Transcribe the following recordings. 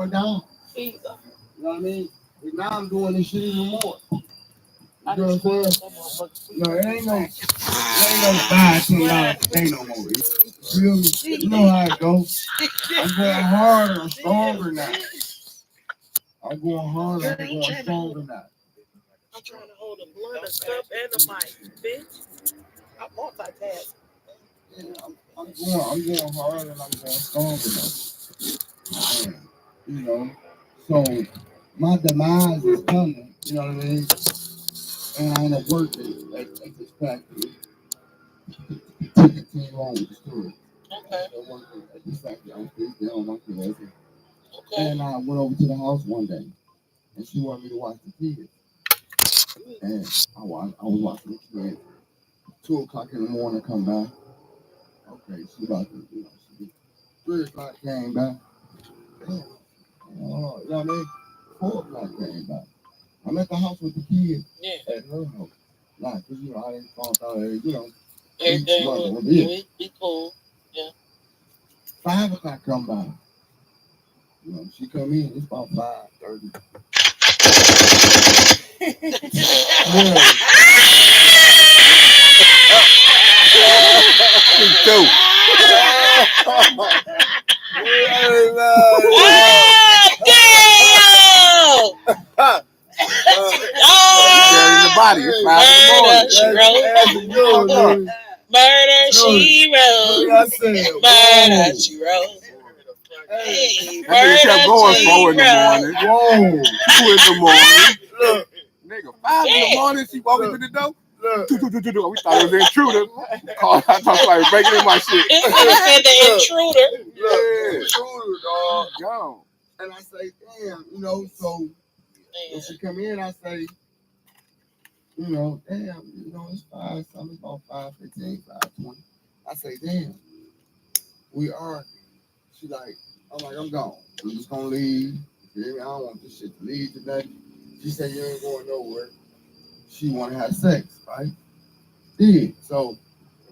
down. Jesus. You know what I mean? And now I'm doing this shit even more. You I know just what I'm that saying? motherfucker. No, it ain't no $5, $10 thing no more. You feel me? You know how it goes. I'm going harder, I'm stronger now. I'm going harder, I'm going stronger now. I'm trying to hold a blunt, a cup, and a mic, bitch. I'm multitasking. Yeah, I'm going harder and I'm going stronger now. And, you know, so my demise is coming. You know what I mean? And I end up working at this factory to continue on with the story. I Okay. ended up working at this factory. I was pretty down on my cousin. Okay. And I went over to the house one day and she wanted me to watch the kids. And I was watching the kids. 2 o'clock in the morning come by. Okay, she about to, she 3 o'clock came by. Damn. Oh, you know what I mean? 4 o'clock came by. I'm at the house with the kids Yeah. at her house. Like, cause I didn't find out, Everything each we cool. Yeah. 5 o'clock come by. She come in, it's about 5:30. Yeah. Two. Oh, damn! Buried in the body. It's 5 in the morning. Murder, she wrote. That's a good one. Murder, she wrote. I said, Murder, she wrote. Hey, That nigga kept going 4 in the morning. whoa. 2 in the morning. Look, Nigga, 5 in the morning, she walking to the door. look. We thought it was an intruder. I thought somebody was breaking in my shit. This nigga said the intruder. Yeah. Intruder, dog. Gone. And I say, damn, so when she come in, I say, damn, it's 5 something, about 5:15, 5:20. I say, damn, we are. She like, I'm like, I'm gone. I'm just gonna leave. You feel me? I don't want this shit to leave today. She said, you ain't going nowhere. She wanna have sex, right? Yeah. So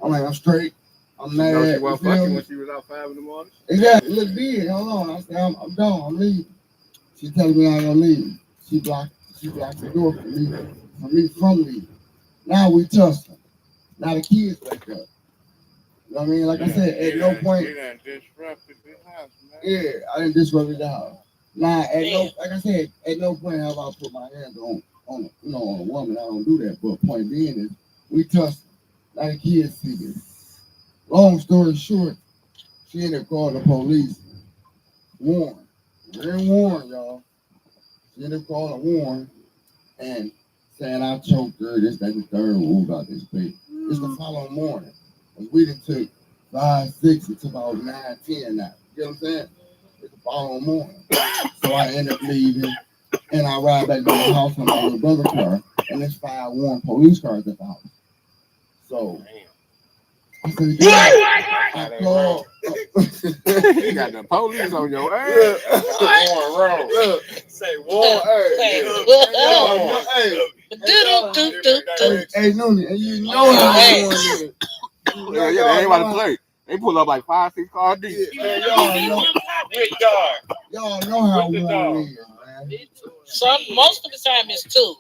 I'm like, I'm straight. I'm mad. You know she wasn't fucking when she was out 5 in the morning? Exactly. Look big. Hold on. I said, I'm gone. I'm leaving. She tells me I ain't gonna leave. She blocked the door from leaving. Now we tussle. Now the kids wake up. You know what I mean? Like I said, at no point. You done disrupted the house, man. Yeah, I didn't disrupt the house. Now, like I said, at no point have I put my hands on a woman. I don't do that. But point being is, we tussle. Now the kids see this. Long story short, she ended up calling the police. Warren. Very Warren, y'all. She ended up calling Warren and saying I choked her, this, that, the third, what about this thing. It's the following morning. And we done took 5, 6, it's about 9, 10 now. You know what I'm saying? It's the following morning. So I end up leaving and I ride back to the house in my little brother's car and there's 5 Warren police cars at the house. So I said, I called. You got the police on your ass. Warren Road. Look, say Warren. Hey, Noonie, and you know how Warren is. Yeah, they ain't about to play. They pull up like 5, 6 cars deep. Yeah, y'all know how Warren is, man. Most of the time it's 2.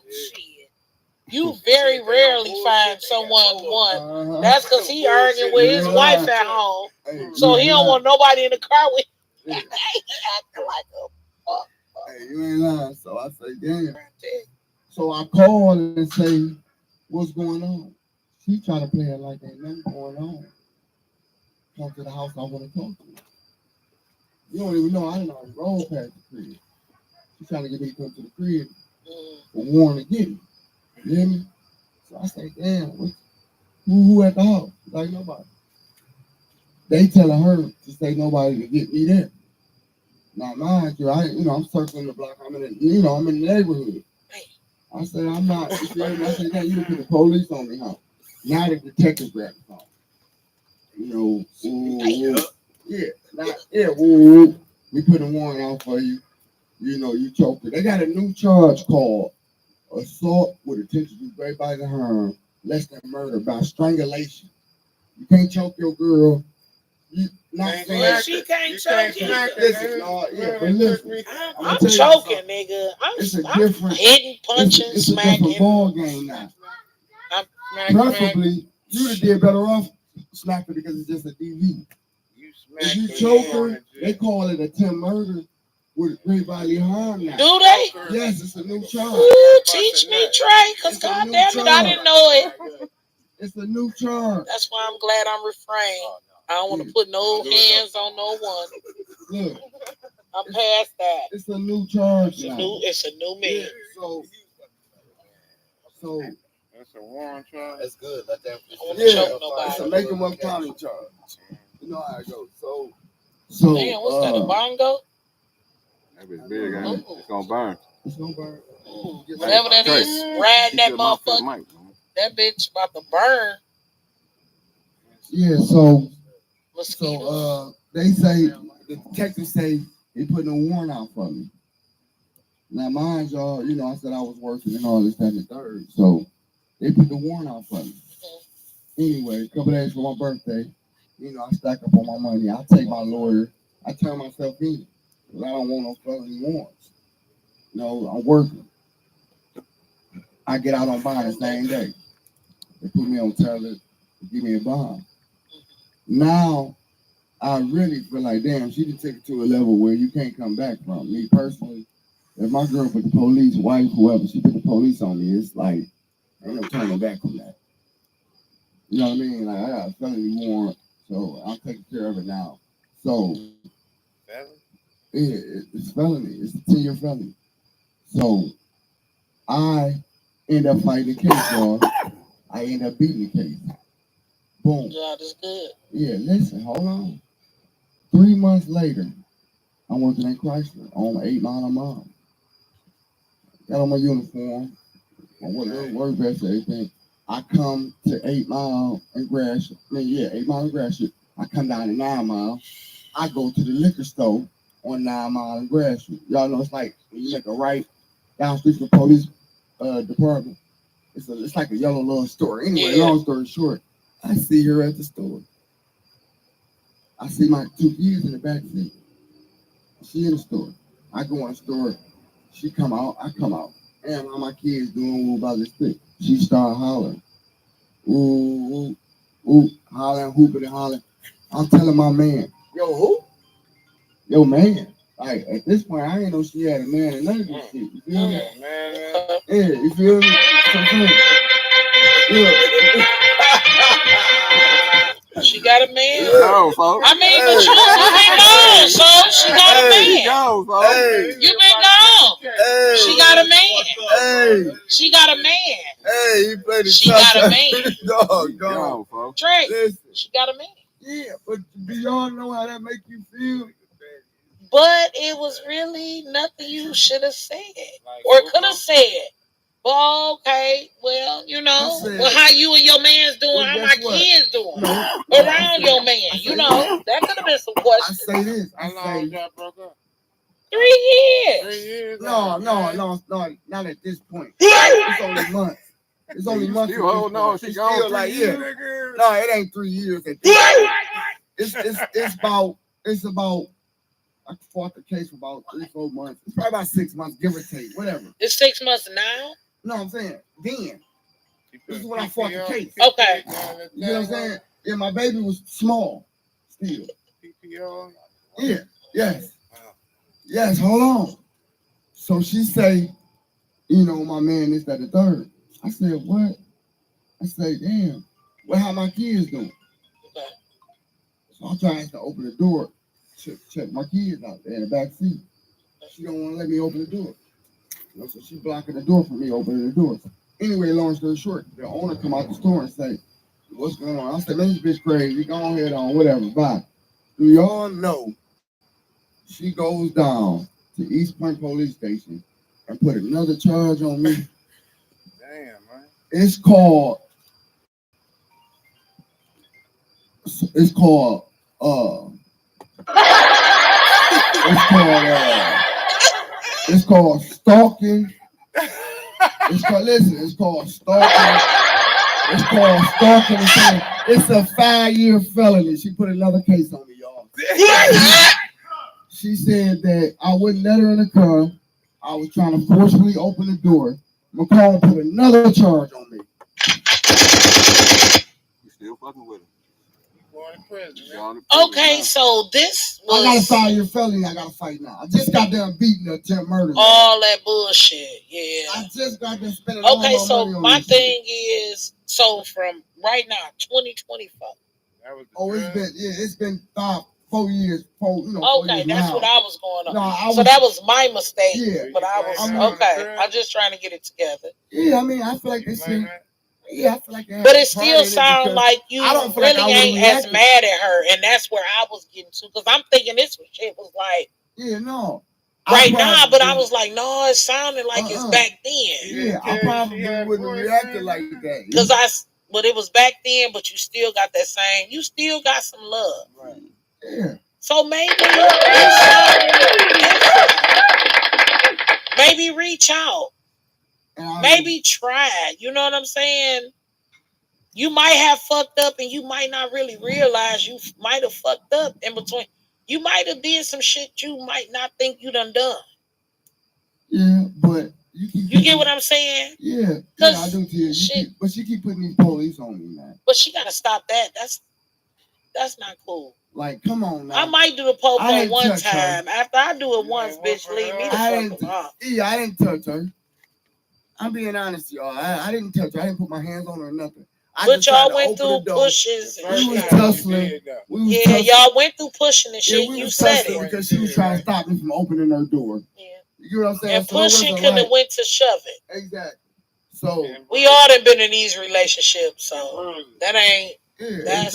You very rarely find someone one. That's because he arguing with his wife at home. So he don't want nobody in the car with him. He acting like a fuck. Hey, you ain't lying. So I say, damn. So I call and say, what's going on? She try to play it like ain't nothing going on. Come to the house, I want to talk to her. You don't even know I didn't already roll past the crib. She trying to get me to come to the crib for Warren to get me. You hear me? So I say, damn, who at the house? Like nobody. They telling her to say nobody to get me there. Now mind you, I'm circling the block. I'm in the neighborhood. I said, I'm not. You feel me? I said, damn, you can put the police on me, huh? Now the detective grabbed the phone. We put a warrant out for you. You choked her. They got a new charge called assault with intention to break by the harm, less than murder by strangulation. You can't choke your girl Not Can't saying. Well, she can't You choke can't either. smack that. Listen, no, yeah, but listen. I'ma I'm tell you choking, something. nigga. It's a I'm different. hitting, punching, It's a different smacking. ball game now. I'm Preferably, you'd have did better off smacking because it's just a DV. If you choker, they call it attempt murder with great bodily harm now. Do they? Yes, it's a new charge. Ooh, teach me, Trey, because It's a goddamn new it, I charge. didn't know it. It's a new charge. That's why I'm glad I'm refrained. I don't want to put no hands on no one. Look, I'm past that. it's a new charge It's a now. new me. Yeah, so That's a warrant charge. That's good. Let that. I want to yeah, choke it's nobody. a make 'em up county charge. You know how it goes. So Damn, what's that, a bongo? That bitch big, ain't it? It's gonna burn. It's gonna burn. Ooh, whatever that Trey, is, ride that Keep your mouth to the motherfucker. mic, man. That bitch about to burn. Yeah, so Mosquitoes. they say the detectives say they putting a warrant out for me. Now mind y'all, you know, I said I was working and all this, that, and the third. So they put the warrant out for me. Anyway, a couple days for my birthday, you know, I stack up on my money. I take my lawyer, I turn myself in. Because I don't want no felony warrants. You know, I'm working. I get out on bond the same day. They put me on Taylor, give me a bond. Now, I really feel like, damn, she done took it to a level where you can't come back from. Me personally, if my girl put the police, wife, whoever, she put the police on me, it's like, ain't no turning back from that. You know what I mean? Like, I got a felony warrant, so I'm taking care of it now. So, yeah, it's felony. It's a 10-year felony. So, I end up fighting the case, y'all. I end up beating the case. Boom. God is good. Yeah, listen, hold on. 3 months later, I'm working at Chrysler on 8 Mile a Mile. Got on my uniform, my work vest, everything. I come to 8 Mile and Gratiot. 8 Mile and Gratiot. I come down to 9 Mile. I go to the liquor store on 9 Mile and Gratiot. Y'all know it's like when you make a right down the street from the police department. It's like a yellow little store. Anyway, long story short, I see her at the store. I see my 2 kids in the back seat. She in the store. I go in the store. She come out. I come out. And all my kids doing about this thing. She start hollering. Ooh, ooh, ooh, hollering, hooping and hollering. I'm telling my man, yo, who? Yo, man. Like, at this point, I didn't know she had a man and none of this shit. You feel me? Man. Yeah, you feel me? She got a man. Go, folks. I mean, but you been gone, so she got a man. Go, folks. You been gone. She got a man. Hey, She got a man. hey, you played the She got a man. Dog, Go, folks. Trey, Listen, she got a man. yeah, but do y'all know how that make you feel? But it was really nothing you should have said or could have said. Well, okay, well, you know, well, how you and your man's doing, how my kids doing around your man, you know, that could have been some I questions. say this. How long y'all broke up? 3 years. 3 years? No, not at this point. It's only months. It's only months. You hold on, she gone still 3 like, years, yeah. nigga. No, it ain't 3 years. At this point. It's about. I fought the case for about 3-4 months. It's probably about 6 months, give or take, whatever. It's 6 months now. No, I'm saying then. This is when I fought the case. Okay. You know what I'm saying? Yeah, my baby was small still. PPO. Yeah, yes. Yes, hold on. So she say, you know, my man, this, that, the third. I said, what? I said, damn, well, how my kids doing? Okay. So I'm trying to open the door, check my kids out there in the back seat. She don't want to let me open the door. You know, so she blocking the door for me opening the door. Anyway, long story short, the owner come out the store and say, what's going on? I said, man, this bitch crazy. Go ahead on, whatever, bye. Do y'all know she goes down to East Point Police Station and put another charge on me? Damn, man. It's called it's called stalking. It's called stalking It's called stalking and saying it's a 5-year felony. She put another case on me, y'all. She said that I wouldn't let her in the car. I was trying to forcefully open the door. McCall put another charge on me. You still fucking with him. Okay, so this was. I got a 5-year felony. I got to fight now. I just got done beating a attempt murder. All that bullshit. Yeah. I just got done spending all my Okay, so money on my this thing is, so from right now, 2024. It's been 4 years. 4 Okay, years that's now. what I was going on. No, So that was my mistake. Yeah. But I was okay. I'm just trying to get it together. Yeah, I mean, I feel like this shit. Yeah, I feel like. But it still sounds like you really ain't as mad at her, and that's where I was getting to, because I'm thinking this shit was like. Yeah, no. Right now, but I was like, no, it sounded like it's back then. Yeah, I probably wouldn't have reacted like that. But it was back then, but you still got that same, you still got some love. Right. Yeah. So maybe maybe reach out. Maybe try. You know what I'm saying? You might have fucked up and you might not really realize you might have fucked up in between. You might have did some shit you might not think you done. Yeah, but you get what I'm saying? Yeah, I do too. But she keep putting these police on me, man. But she gotta stop that. That's not cool. Like, come on now. I might do the popo one time. Her. After I do it once, bitch, leave me the fuck alone. Yeah, I didn't touch her. I'm being honest, y'all. I didn't touch her. I didn't put my hands on her or nothing. But y'all went through pushes. We was tussling. Y'all went through pushing and shit. You said it. Because she was trying to stop me from opening her door. Yeah. You know what I'm saying? And pushing could have went to shove it. Exactly. So we all done been in these relationships, so that ain't. Yeah,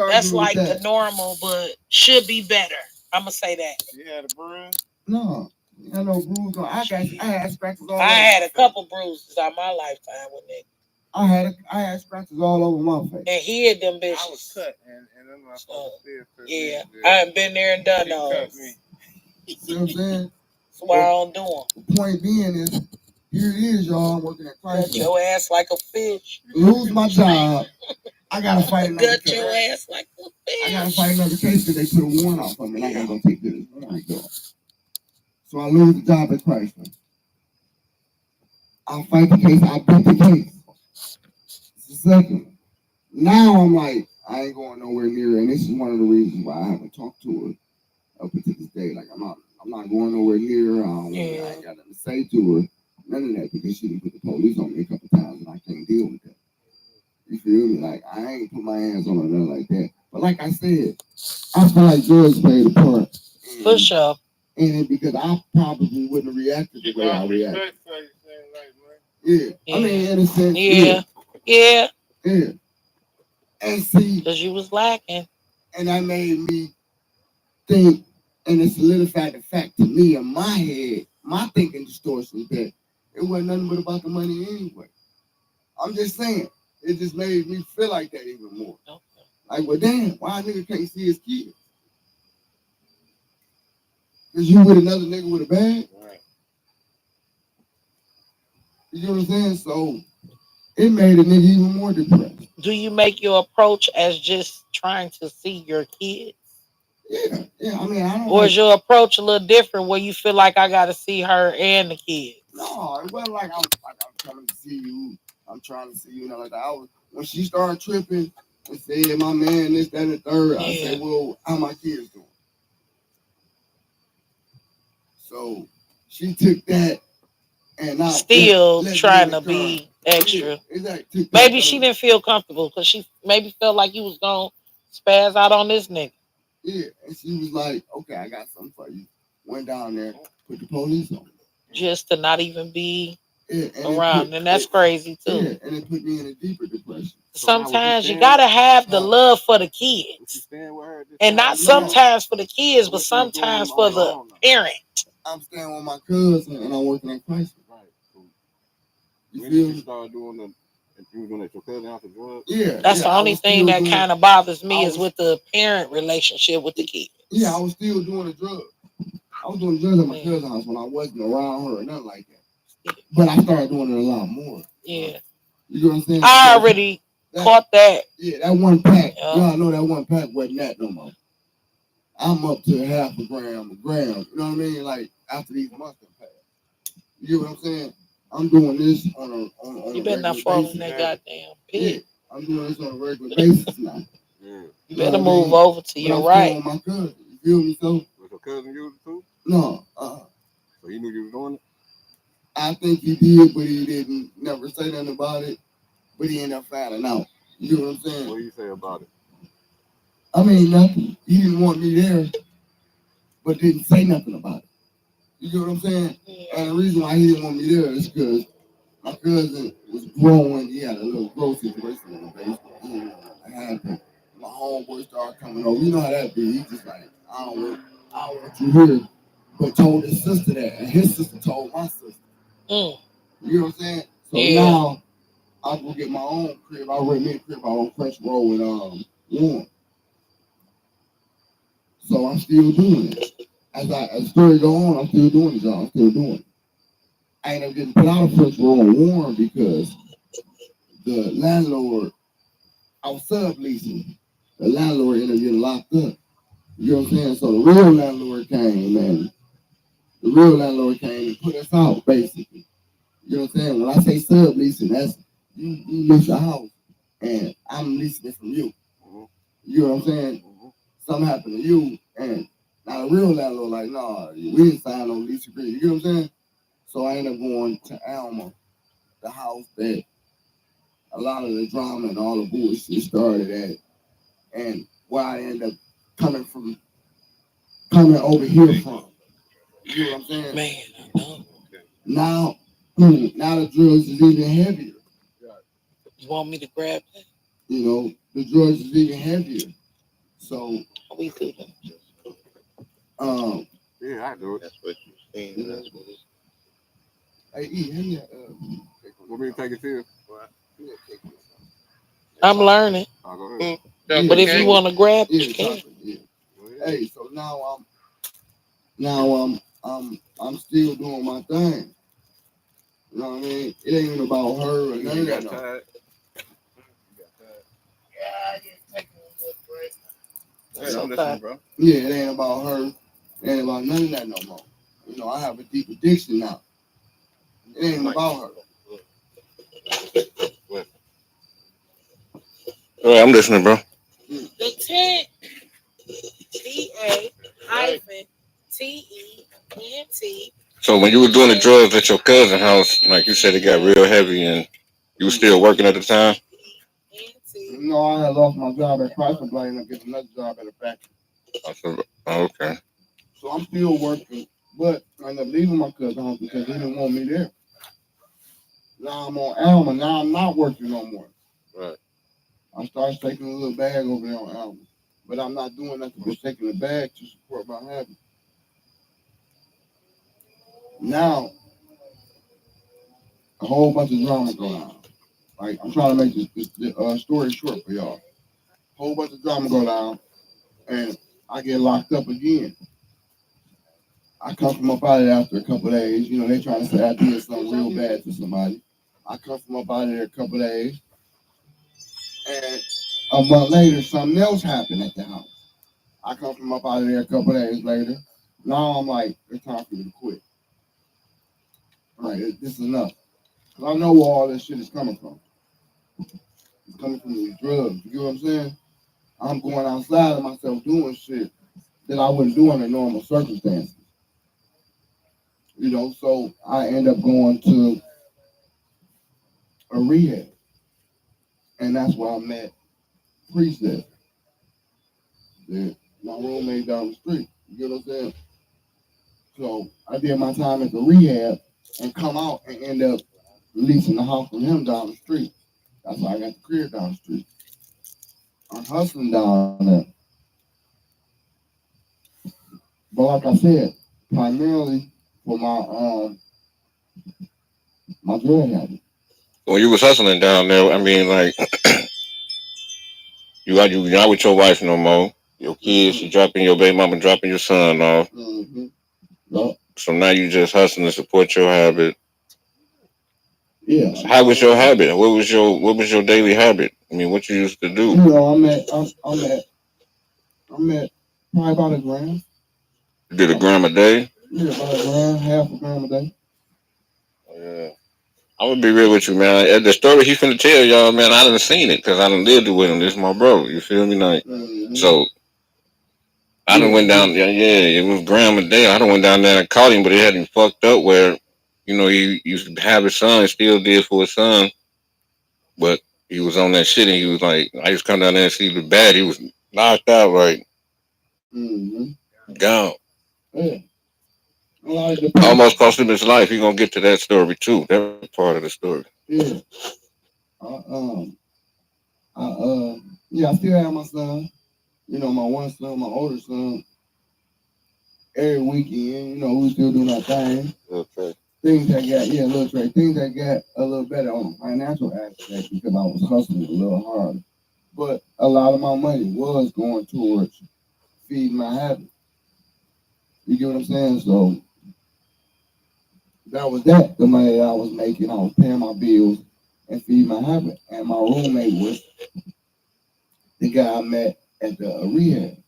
that's like the normal, but should be better. I'm gonna say that. You had a bruise? No, I had no bruise. I had scratches all. I had a couple bruises on my lifetime with Nick. I had scratches all over my face. And he had them bitches. I was cut, and I'm not supposed to yeah, I haven't been there and done those. See what I'm saying? That's why I don't do them. The point being is, here it is, y'all. I'm working at Chrysler. Cut your ass like a fish. Lose my job. I gotta fight another case. Cut your ass like a fish. I gotta fight another case because they put a warrant out for me. And I gotta go take this warrant off. So I lose the job at Chrysler. I fight the case. I beat the case. Second, now I'm like, I ain't going nowhere near her, and this is one of the reasons why I haven't talked to her up until this day. Like I'm not going nowhere near her. I ain't got nothing to say to her, none of that, because she done put the police on me a couple times, and I can't deal with that. You feel me? Like I ain't put my hands on her, nothing like that. But like I said, I feel like drugs played a part. For sure. And because I probably wouldn't have reacted the way I reacted. Yeah. I mean, in a sense. Yeah. And see, because you was lacking. And that made me think, and it solidified the fact to me in my head, my thinking distortion, that it wasn't nothing but about the money anyway. I'm just saying, it just made me feel like that even more. Okay. Like, well, damn, why a nigga can't see his kids? Because you with another nigga with a bag? Right. You know what I'm saying? So it made a nigga even more depressed. Do you make your approach as just trying to see your kids? Yeah. I mean, I don't. Or is your approach a little different where you feel like I got to see her and the kids? No, it wasn't like I'm coming to see you. I'm trying to see you. Like that. When she started tripping and said, "My man, this, that, and the third," I said, "Well, how my kids doing?" So she took that. And I still trying to be extra. Exactly. Maybe she didn't feel comfortable because she maybe felt like you was gonna spaz out on this nigga. Yeah, and she was like, "Okay, I got something for you." Went down there, put the police on me. Just to not even be around, and that's crazy too. Yeah, and it put me in a deeper depression. Sometimes you gotta have the love for the kids, and not sometimes for the kids, but sometimes for the parent. I'm staying with my cousin, and I'm working at Chrysler. You feel me? Started doing you were doing that your cousin out the drugs? Yeah. That's the only thing that kind of bothers me is with the parent relationship with the kids. Yeah, I was still doing the drugs. I was doing drugs at my cousin's house when I wasn't around her or nothing like that. But I started doing it a lot more. Yeah. You know what I'm saying? I already caught that. Yeah, that one pack. Yeah. Y'all know that one pack wasn't that no more. I'm up to half a gram. You know what I mean? Like after these months have passed. You know what I'm saying? I'm doing this on You a better not regular fall basis. in that goddamn Yeah, pit. I'm doing this on a regular basis now. You better move over to your right. On my cousin. You feel me? So Was your cousin used it too? no, So he knew you was doing it? I think he did, but he didn't never say nothing about it. But he ended up finding out. You know what I'm saying? What do you say about it? I mean, nothing. He didn't want me there, but didn't say nothing about it. You know what I'm saying? Yeah. And the reason why he didn't want me there is because my cousin was growing. He had a little growth situation in the basement. He didn't want to happen. My homeboy started coming over. You know how that be. He just like, I don't want you here. But told his sister that, and his sister told my sister. Mm. You know what I'm saying? So Yeah. now I go get my own crib. I already made a crib on French Roll and Warren. So I'm still doing it. As the story go on, I'm still doing it, y'all. I'm still doing it. I ended up getting put out of French Roll and Warren because the landlord, I was subleasing. The landlord ended up getting locked up. You know what I'm saying? So the real landlord came, man. The real landlord came and put us out, basically. You know what I'm saying? When I say subleasing, that's you lease your house and I'm leasing it from you. You know what I'm saying? Something happened to you, and now the real landlord like, nah, we didn't sign no lease agreement. You know what I'm saying? So I ended up going to Alma, the house that a lot of the drama and all the bullshit started at, and where I ended up coming over here from. You know what I'm saying? Man, I know. Now the drugs is even heavier. You want me to grab that? You know, the drugs is even heavier. So we do that. Yeah, I do it. That's what you're saying. That's what it's. Hey, E, Want me to take it to you? I'm learning. I'll go ahead. But if you want to grab it, yeah, you can. yeah. Hey, so now I'm still doing my thing. You know what I mean? It ain't even about her or none of that. Tired? Yeah, I just taking a little break. That's okay, bro. Yeah, it ain't about her. It ain't about none of that no more. You know, I have a deep addiction now. It ain't about her. All right, I'm listening, bro. The tent, TAIVENT. So when you were doing the drugs at your cousin's house, like you said, it got real heavy, and you were still working at the time. No, I had lost my job at Chrysler Blade and I get another job at a factory. Oh, okay. So I'm still working, but I ended up leaving my cousin's house because he didn't want me there. Now I'm on Alma. Now I'm not working no more. Right. I started taking a little bag over there on Alma. But I'm not doing nothing but taking the bag to support my habit. Now, a whole bunch of drama going on. Like, I'm trying to make this story short for y'all. Whole bunch of drama go down, and I get locked up again. I come from up out of there after a couple of days. You know, they trying to say I did something real bad to somebody. I come from up out of there a couple of days, and a month later, something else happened at the house. I come from up out of there a couple of days later. Now I'm like, it's time for me to quit. All right, this is enough. Because I know where all this shit is coming from. It's coming from these drugs. You know what I'm saying? I'm going outside of myself doing shit that I wouldn't do under normal circumstances. You know, so I end up going to a rehab. And that's where I met Priest at. My roommate down the street. You know what I'm saying? So I did my time at the rehab and come out and end up leasing the house from him down the street. That's why I got the crib down the street. I'm hustling down there. But like I said, primarily for my drug habit. When you was hustling down there, I mean, like you not with your wife no more. Your kids, you dropping your baby mama, dropping your son off. Mm-hmm. Yep. So now you just hustling to support your habit. Yeah. How was your habit? What was your daily habit? I mean, what you used to do? You know, I'm at probably about a gram. You did a gram a day? Yeah, about a gram, half a gram a day. Yeah. I'm gonna be real with you, man. The story he finna tell y'all, man, I done seen it because I done lived it with him. This is my bro. You feel me? Like, so I done went down. Yeah, it was gram a day. I done went down there and caught him, but it had him fucked up where, he used to have his son, still did for his son, but he was on that shit and he was like, I used to come down there and see the bad. He was knocked out, right? Gone. Yeah. Almost cost him his life. He gonna get to that story too. That part of the story. Yeah. I still have my son. You know, my one son, my older son. Every weekend, we still doing our thing. Okay. Things that got, little Trey. Things that got a little better on the financial aspect because I was hustling a little harder. But a lot of my money was going towards feeding my habit. You get what I'm saying? So that was that. The money that I was making, I was paying my bills and feeding my habit. And my roommate was the guy I met at the rehab.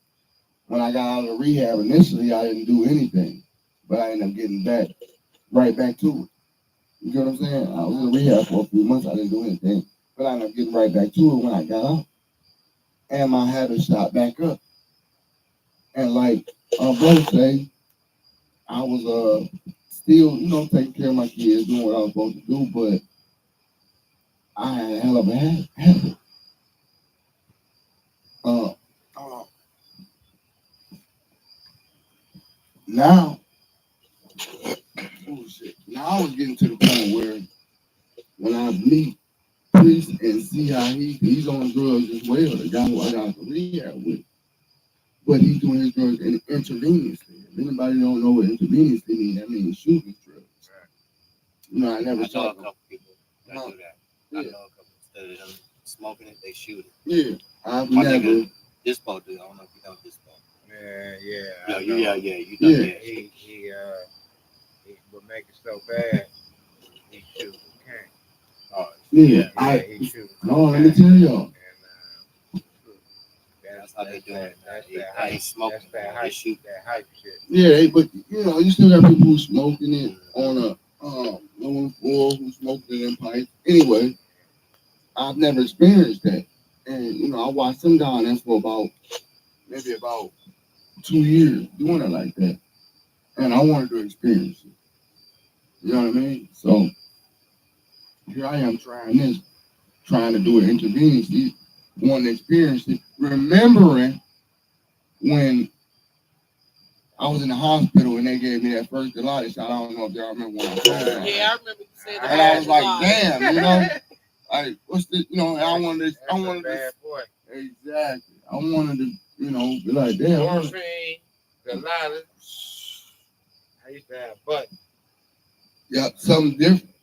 When I got out of the rehab initially, I didn't do anything, but I ended up getting right back to it. You get what I'm saying? I was in rehab for a few months. I didn't do anything, but I ended up getting right back to it when I got out, and my habit shot back up. And like brother say, I was still taking care of my kids, doing what I was supposed to do, but I had a hell of a habit. Now, now I was getting to the point where when I meet Priest and see how he's on drugs as well, the guy who I got to rehab with, but he's doing his drugs intravenously. If anybody don't know what intravenously means, that means shooting drugs. I never saw a couple people that do that. Yeah. I know a couple instead of them smoking it, they shoot it. Yeah, I've My never. nigga, Dispo do. I don't know if you know Dispo. Yeah. You know. He would make it so bad. He shoot cane. Oh, He shoot. Let me tell y'all. And that's how they do it. That's They that hype. ain't smoking. That's that They hype. shoot. That hype shit. Yeah, but you still got people who smoking it on a lower floor, who smoking it in pipes. Anyway, I've never experienced that, and I watched them down there for maybe about 2 years doing it like that, and I wanted to experience it. You know what I mean? So here I am trying to do it intravenously, wanting to experience it, remembering when I was in the hospital and they gave me that first Dilaudid shot. I don't know if y'all remember when I told y'all. Yeah, I remember you said that. And I was like, damn, like what's the, I wanted to, exactly. I wanted to, be like, damn. Morphine, Dilaudid. I used to have butt. Yep, something different.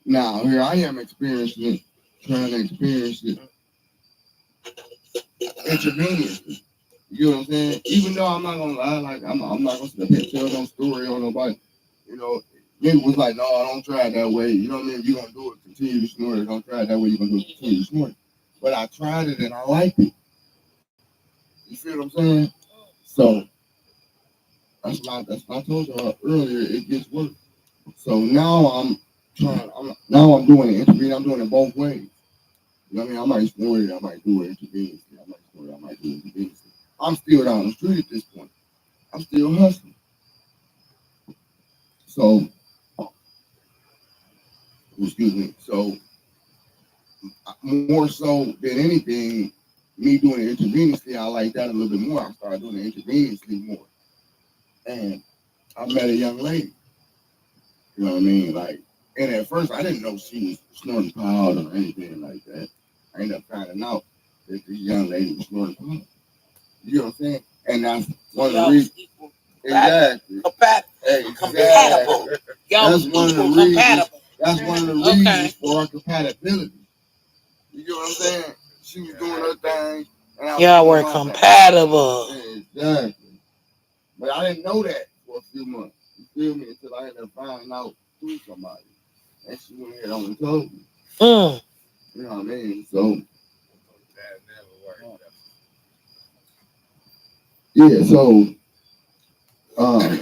Now here I am experiencing it, trying to experience it intravenously. You know what I'm saying? Even though I'm not gonna lie, like I'm not gonna sit up here and tell no story on nobody. Nigga was like, no, don't try it that way. You know what I mean? If you're gonna do it, continue to snort it. Don't try it that way, you're gonna do it, continue to snort it. But I tried it and I liked it. You feel what I'm saying? So that's what I told y'all earlier, it gets worse. So now I'm doing it intravenously. I'm doing it both ways. You know what I mean? I might snort it, I might do it intravenously. I might snort it, I might do it intravenously. I'm still down the street at this point. I'm still hustling. So, excuse me. So, more so than anything, me doing it intravenously, I like that a little bit more. I started doing it intravenously more. And I met a young lady. You know what I mean? Like, and at first I didn't know she was snorting powder or anything like that. I ended up finding out that this young lady was snorting powder. You know what I'm saying? And that's one of the reasons. Exactly. Compatible. That's one of the reasons. That's one of the reasons for our compatibility. You get what I'm saying? She was doing her thing. And y'all were compatible. Exactly. But I didn't know that for a few months. You feel me? Until I ended up finding out through somebody. And she went ahead on and told me. Mm. You know what I mean? So, That never worked. yeah, so,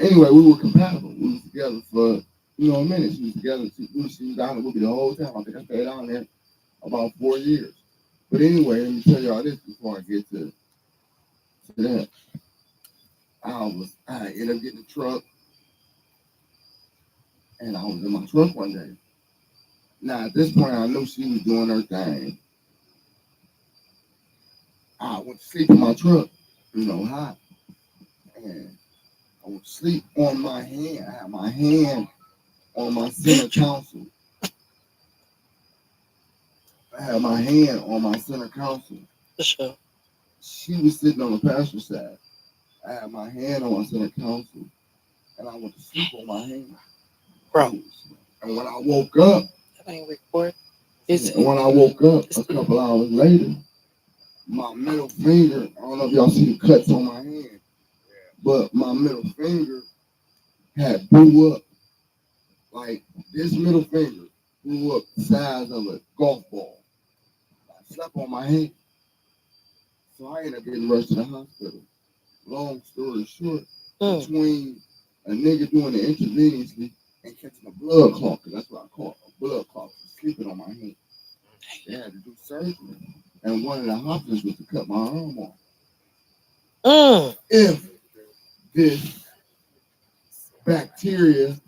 anyway, we were compatible. We was together for, a minute. She was together. She was down with me the whole time. I think I stayed down there about 4 years. But anyway, let me tell y'all this before I get to that. I ended up getting a truck, and I was in my truck one day. Now, at this point, I knew she was doing her thing. I went to sleep in my truck, hot. And I went to sleep on my hand. I had my hand on my center console. For sure. She was sitting on the passenger side. I had my hand on my center console. And I went to sleep on my hand. Bro. And when I woke up, that ain't recorded. A couple hours later, my middle finger, I don't know if y'all see the cuts on my hand, but my middle finger had blew up. Like, this middle finger blew up the size of a golf ball. I slept on my hand. So I ended up getting rushed to the hospital. Long story short, between a nigga doing it intravenously and catching a blood clot, because that's what I call it, a blood clot, for sleeping on my hand. They had to do surgery. And one of the options was to cut my arm off. If this bacteria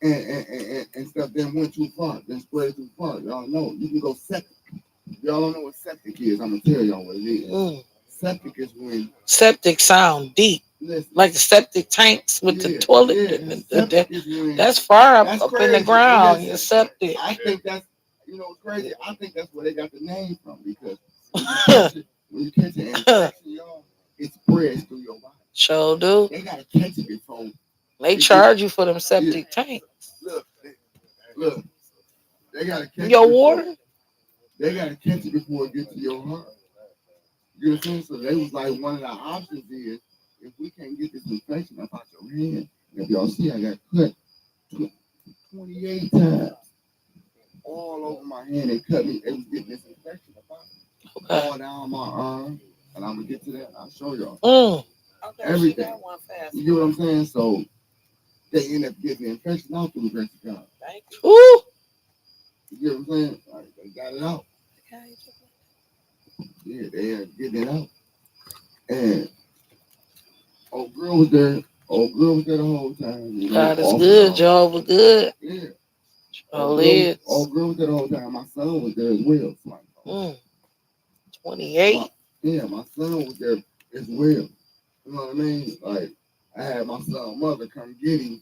and stuff then went too far, then spread too far. Y'all know. You can go septic. Y'all don't know what septic is. I'm going to tell y'all what it is. Septic is when... Septic sound deep. Listen, like the septic tanks with the toilet. That's far up in the ground. Your septic. I think that's, it's crazy. I think that's where they got the name from, because when you catch an infection, y'all, it spreads through your body. Sure do. They got to catch it before. They charge you for them septic tanks. Look. They got to catch your water? They got to catch it before it gets to your heart. You know what I'm saying? So they was like, one of the options is, if we can't get this infection up out your hand, if y'all see, I got cut 28 times all over my hand. They cut me. They was getting this infection up out all down my arm. And I'm going to get to that. I'll show y'all. Everything. You get what I'm saying? So they end up getting the infection out through the grace of God. Thank you. You get what I'm saying? Like, they got it out. Yeah, they are getting it out. And old girl was there. The whole time. God is good. Jehovah good. Yeah. Old girl was there the whole time. My son was there as well. 28. My son was there as well. You know what I mean? Like, I had my son's mother come get him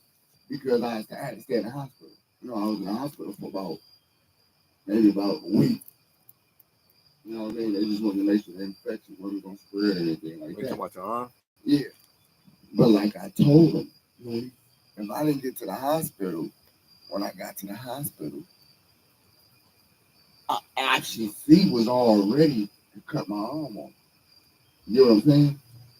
because I had to stay in the hospital. I was in the hospital for maybe about a week. You know what I mean? They just wanted to make sure the infection wasn't going to spread or anything like that. You talking about your arm? Yeah. But like I told him, if I didn't get to the hospital, when I got to the hospital, Option C was all ready to cut my arm off. You know what I'm saying?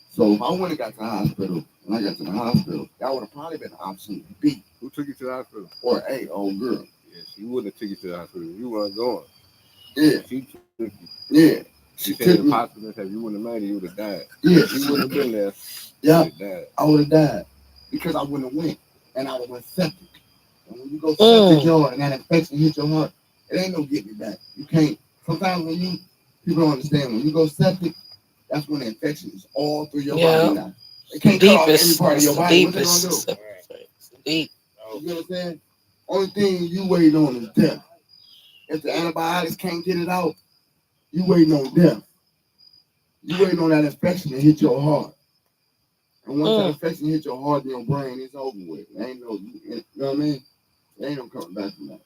So if I wouldn't have got to the hospital, when I got to the hospital, that would have probably been option B. Who took you to the hospital? Or A, old girl. Yeah, she wouldn't have took you to the hospital. You weren't going. Yeah. She took you. Yeah. She said in the hospital, if you wouldn't have made it, you would have died. Yeah. She wouldn't have been there. Yeah. I would have died. Because I wouldn't have went. And I would have went septic. And when you go septic, and that infection hit your heart, it ain't no getting it back. You can't. Sometimes people don't understand, when you go septic, that's when the infection is all through your body now. They can't cut off every part of your body. What they gonna do? Deep. You know what I'm saying? Only thing you waiting on is death. If the antibiotics can't get it out, you waiting on death. You waiting on that infection to hit your heart. And once that infection hit your heart and your brain, it's over with. There ain't no, you know what I mean? There ain't no coming back from that.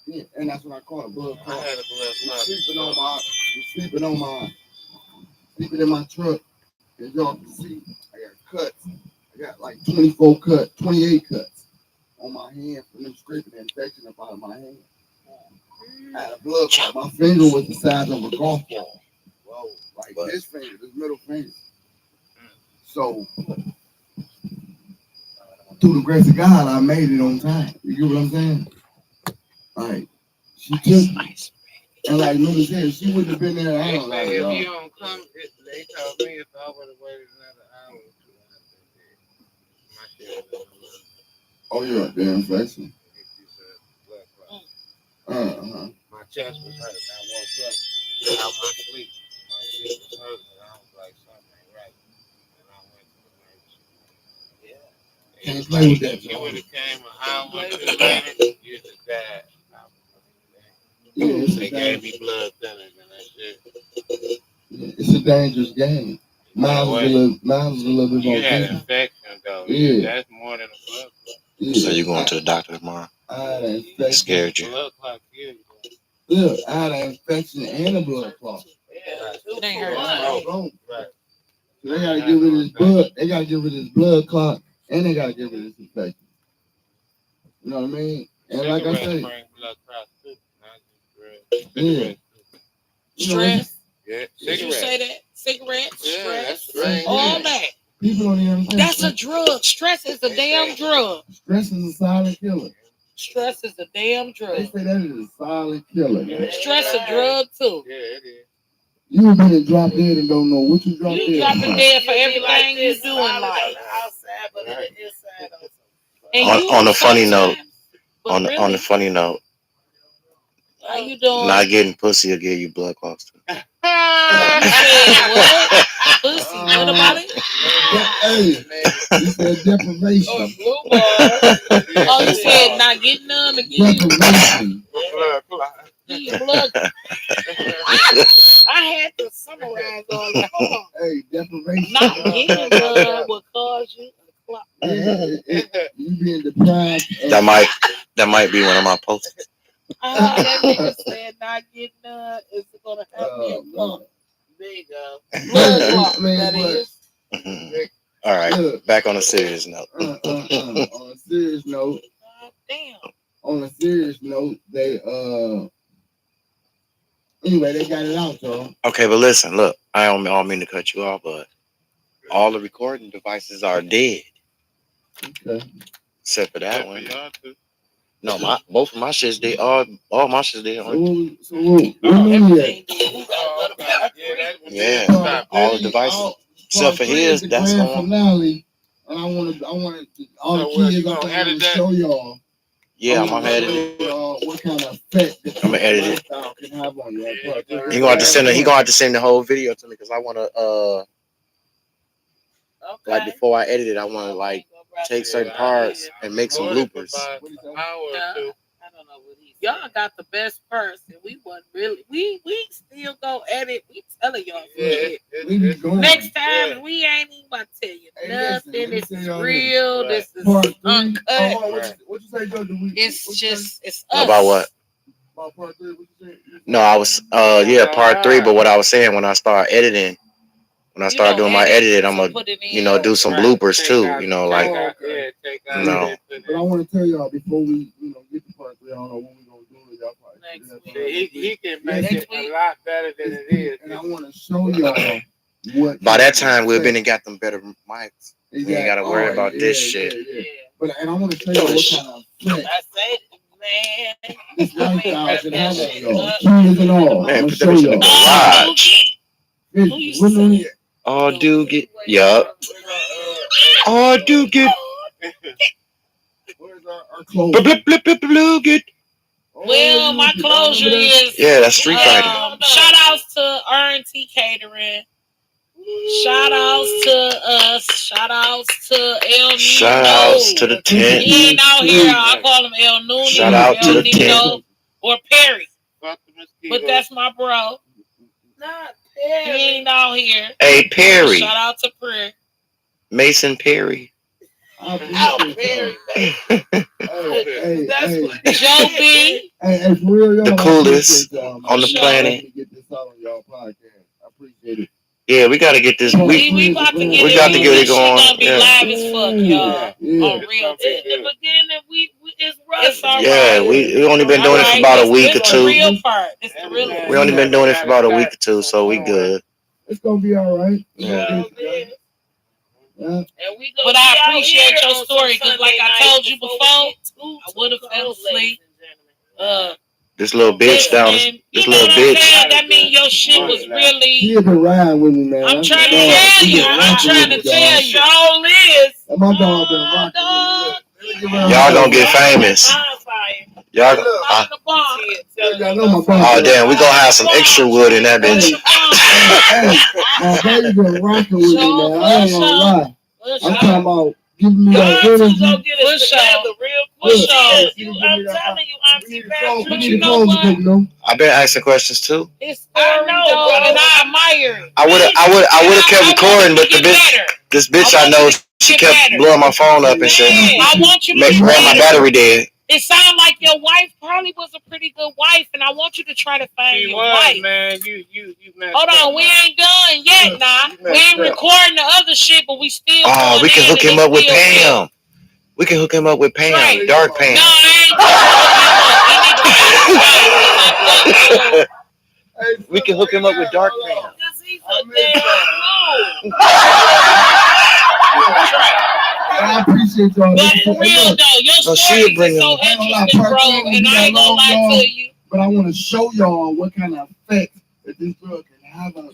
Yeah, and that's what I call it, blood clot. I had a blood clot. Sleeping in my truck. As y'all can see, I got cuts. I got like 28 cuts on my hand from them scraping the infection up out of my hand. I had a blood clot. My finger was the size of a golf ball. Whoa, like this finger, this middle finger. So through the grace of God, I made it on time. You get what I'm saying? Like, she took me. And like Luna said, she wouldn't have been there. I They don't know. say if you don't come, they told me if I would have waited another hour or two, my shit would have been Oh, you're a damn flexing. My chest was hurting. I woke up out my sleep. My shit was hurting, and I was like, something ain't right. And I went to the emergency. Yeah. Can't play with that, If you John. would have came an hour or two later, you'd have died. Yeah, They gave me blood thinners and that shit. it's a dangerous game. Miles is a little bit more You had dangerous. infection though. Yeah. That's more than a blood clot. Yeah. So you going to the doctor tomorrow? I had an infection. Scared you? Blood clot killed you. Look, I had an infection and a blood clot. Yeah. It ain't hurt. Right. So Right. they gotta get rid of this blood. They gotta get rid of this blood clot, and they gotta get rid of this infection. You know what I mean? And like I Cigarettes say, bring blood clots too, not just Yeah. cigarettes. you know, Stress. Yeah, Did you cigarettes. say that? Cigarettes, Yeah, stress, that's right. all Yeah. that. people don't even understand. That's a drug. Stress is a damn drug. Stress is a silent killer. Stress is a damn They drug. say that is a silent killer. Man. Stress a drug too. Yeah, it is. You have been drop dead and don't know what you dropped You dead. dropping from. dead for everything you do in life. outside, but Right. inside also. And On- you on a funny note, sometimes- but On really, on a funny note, how you doing? not getting pussy will give you blood clots too. You said what? Pussy. What about it? Hey, you said deprivation. Oh, you said not getting none to give you Deprivation. Blood clot. blood. I had to summarize all that. Hold on. Hey, deprivation. Not getting blood will cause you a clot. You being deprived. Of, That might be one of my posts. That nigga said not getting none is gonna have me a clot. There you go. Blood clot. Man, That but- is. All right, Look, back on a serious note. on a serious note, Damn. they anyway, they got it out, y'all. Okay, but listen, look, I don't mean to cut you off, but all the recording devices are dead Okay. except for that one. No, both of my shit's dead. All my shit's dead. So what we knew yet? Yeah, all the devices except for his. The That's grand on. finale, and I wanted all the So what, kids. you I'm gonna gonna edit that? show y'all. Yeah, I'm gonna edit it. What kind of effect the I'ma edit it. lifestyle can have on you. He gonna have to send. He gonna have to send the whole video to me because I wanna like before I edit it, I wanna like take certain parts and make some bloopers. Y'all got the best person. We wasn't really. We still go edit. We telling y'all some shit. We be going. Next time we ain't even about to tell you Hey, nothing. listen, let me This tell is y'all real. this. This is Part 3. uncut. What you say, Joe? It's just it's us. About what? About part 3? What you say? No, I was part 3. But what I was saying when I start editing, when I start doing my editing, I'm gonna do some bloopers too. You know, like But I want to tell y'all before we get to part 3. I don't know when we gonna do it. Y'all probably He can make it a lot better than it is. And I want to show y'all what. by that time we've been and got them better mics. Exactly. We ain't gotta worry about this shit. Yeah. But I want to tell you what kind of effect I said, man. this lifestyle can have on y'all. Kids and all. Man, I'm put gonna that show bitch in the y'all. garage. you What do you? Oh, do get yup. Oh, do get Where's our clothes? get. Well, my closure is Yeah, that's Street Fighter. shout outs to R&T Catering. Shout outs to us. Shout outs to El Nino. Shout outs to the tent. He ain't out here. I call him El Nuno. Shout out to El the Nino, tent. or Perry. But that's my bro. Not He ain't out here. Hey, Perry. Shout out to Perry. Mason Perry. I appreciate y'all. That's what Joe B. Hey, for real, y'all. The coolest I appreciate y'all, man. on the planet. Let me get this out on y'all podcast. I appreciate it. Yeah, we gotta get this. We about to get We it. got to We- get it this shit going. gonna be Yeah. live as fuck, y'all. Yeah. On real It's tip. gonna be In the beginning, it's rough. It's all Yeah, right. we only been doing it for about a week or It's the two. real part. It's the real We only been doing it for about a week or two, so we good. It's gonna be all right. Yeah. And we go But I appreciate your story because, like I told you before, I would have fell asleep. This little bitch down. This little bitch. That means your shit was really. He had to ride with me, man. I'm trying to tell you. I'm trying to tell you. All is. And my dog been rocking with me. Y'all gonna get famous. Y'all. Oh damn, we gonna have some extra wood in that bitch. Hey, my baby been rocking with me, man. I ain't gonna lie. I'm talking about giving me that energy. Go get us together real quick. I'm telling you, Auntie Patrick. We need to close the book, no? I've been asking questions too. It's I know, and I admire it. I would have kept recording, but this bitch I know, she kept blowing my phone up and shit. I want you to Ran my battery dead. It sounds like your wife probably was a pretty good wife, and I want you to try to find your wife. Man, you Hold on, we ain't done yet, nah. We ain't recording the other shit, but we still. Oh, we can hook him up with Pam. We can hook him up with Pam, right. Dark Pam. No, I ain't. We can hook him up with Dark Pam. I appreciate y'all. But for real though, your story is so interesting, bro, and I ain't gonna lie to you. But I want to show y'all what kind of effect that this drug can have on you.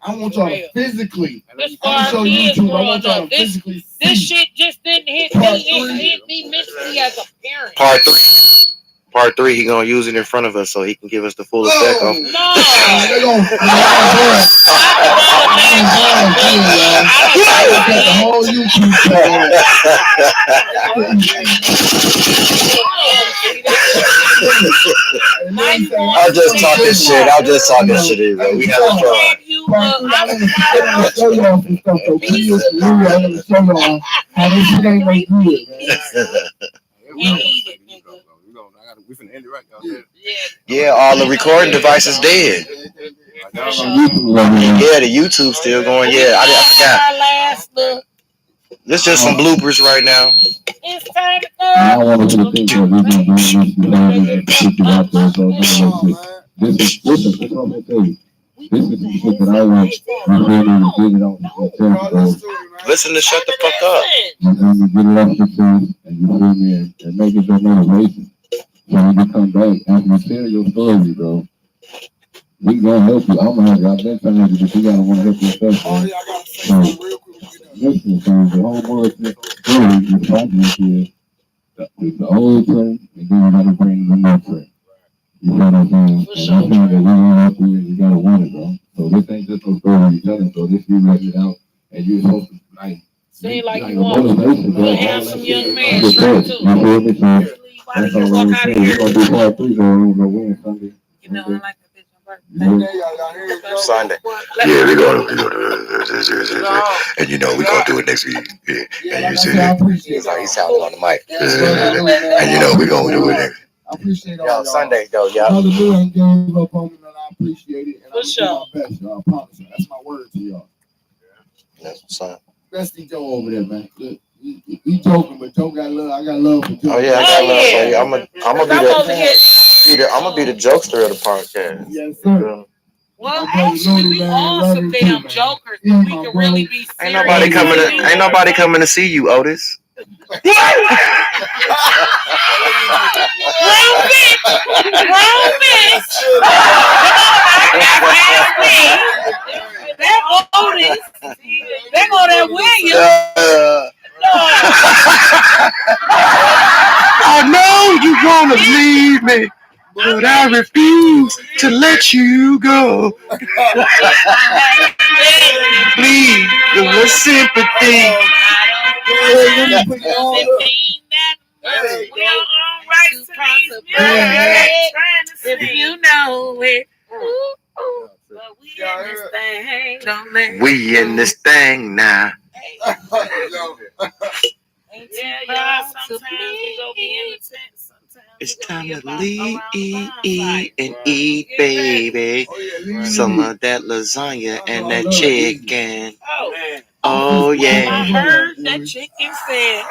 I want y'all to physically. As far as kids growing up, this shit just didn't hit me. It hit me mentally as a parent. Part 3, he gonna use it in front of us so he can give us the full effect of. No. I'll just talk this shit. Bro. We have a fun. I'm gonna show y'all some stuff. So please, I'm gonna show y'all how this shit ain't no good, man. We finna end it right now. Yeah, all the recording devices dead. Yeah, the YouTube still going. Yeah, I forgot. This just some bloopers right now. It's time to go. I wanted to think that we can bring this out there. So this is what I'm gonna tell you. This is the shit that I want. My family to get it off the chest, bro. Listen to shut the fuck up. You feel me? Get it off the chest, and you feel me? And make it your motivation. So when you come back, after you tell your story, bro, we gonna help you. I'm gonna help you. I've been trying to help you, but you gotta want to help yourself, bro. So, listen, so the whole world story, the project is the old train, and then you gotta bring the new train. You know what I'm saying? And I'm saying that we gonna help you, and you gotta want it, bro. So this ain't just no story you're telling, so this you let it out, and you're supposed to, seem like you want a handsome young man, too. You feel me? So, that's all we're saying. We're gonna do part 3, so we're gonna win Sunday. You know, I like the bitch on birthday. Sunday. Yeah, we gonna and you know we gonna do it next week. Yeah, and you see it. He's sounding on the mic. And you know we gonna do it next. I appreciate all Yo, y'all. Sunday though, y'all. Brother Lou ain't gave up on me, and I appreciate it. And For I'm sure. gonna do my best, y'all. I promise you. That's my word to y'all. That's what's up. Bestie Joe over there, man. Look, he joking, but Joe got love. I got love for Joe. Oh yeah, I got love for you. I'm gonna be the jokester of the podcast. Yes, sir. Well, actually, we all some damn jokers, but we can really be serious. Ain't nobody coming to see you, Otis. Grown bitch. That Otis. There go that William. I know you wanna leave me, but I refuse to let you go. Please, the sympathy. If you know it. We in this thing now. Yeah, sometimes we go be in the tent. It's time to leave and eat, baby. Some of that lasagna and that chicken. Oh yeah. I heard that chicken said.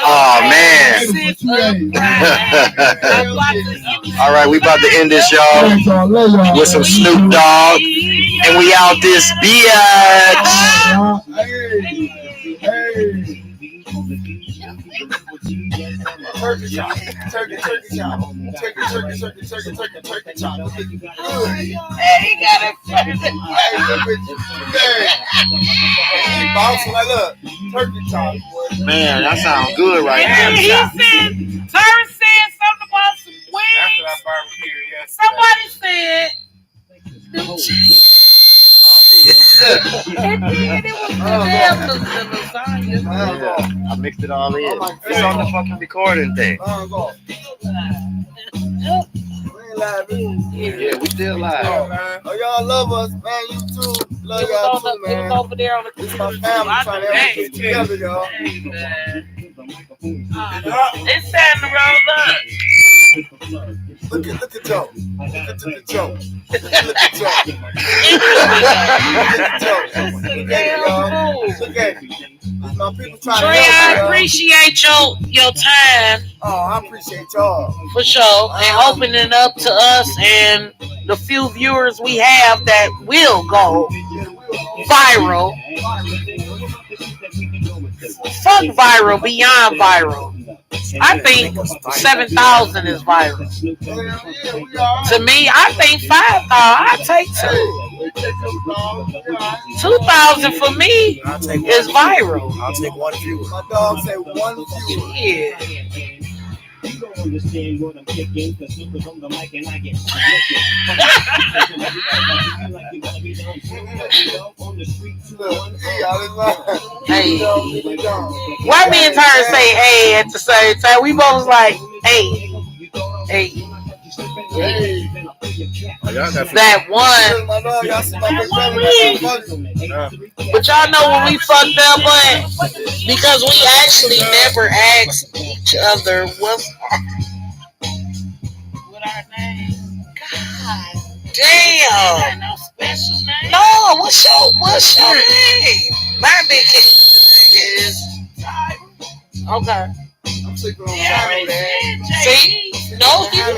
Oh man. All right, we about to end this, y'all, with some Snoop Dogg, and we out this bitch. Turkey chop. Hey, he got it. Bouncing like look, turkey chop. Man, that sounds good right And now. he said, Terry said something about some wings. Somebody said, and then it was the damn lasagna. Yeah, I mixed it all in. It's on the fucking recording thing. Yeah, we still live. Oh, y'all love us, man. You too. Love y'all too, man. over there on the This is my family trying to get together, y'all. It's time to roll up. Look at Joe. Look at Joe. Look at Joe. Look at y'all. Look at my people trying Trey, to help I y'all. appreciate your time Oh, I appreciate y'all. for sure and opening up to us and the few viewers we have that will go viral. Fuck viral, beyond viral. I think 7,000 is viral. To me, I think 5,000. I take 2,000 for me is viral. I'll take one view. My dog said one view. Yeah. You don't understand what I'm kicking, cause Snoop is on the mic and I get Hey, why me and Turn say hey at the same time? We both like hey. That one. But y'all know when we fucked up, but because we actually never asked each other what our name. God damn. No special name. No, what's your name? My big is okay. I'm sleeping on Yeah, Saturday. See? No, you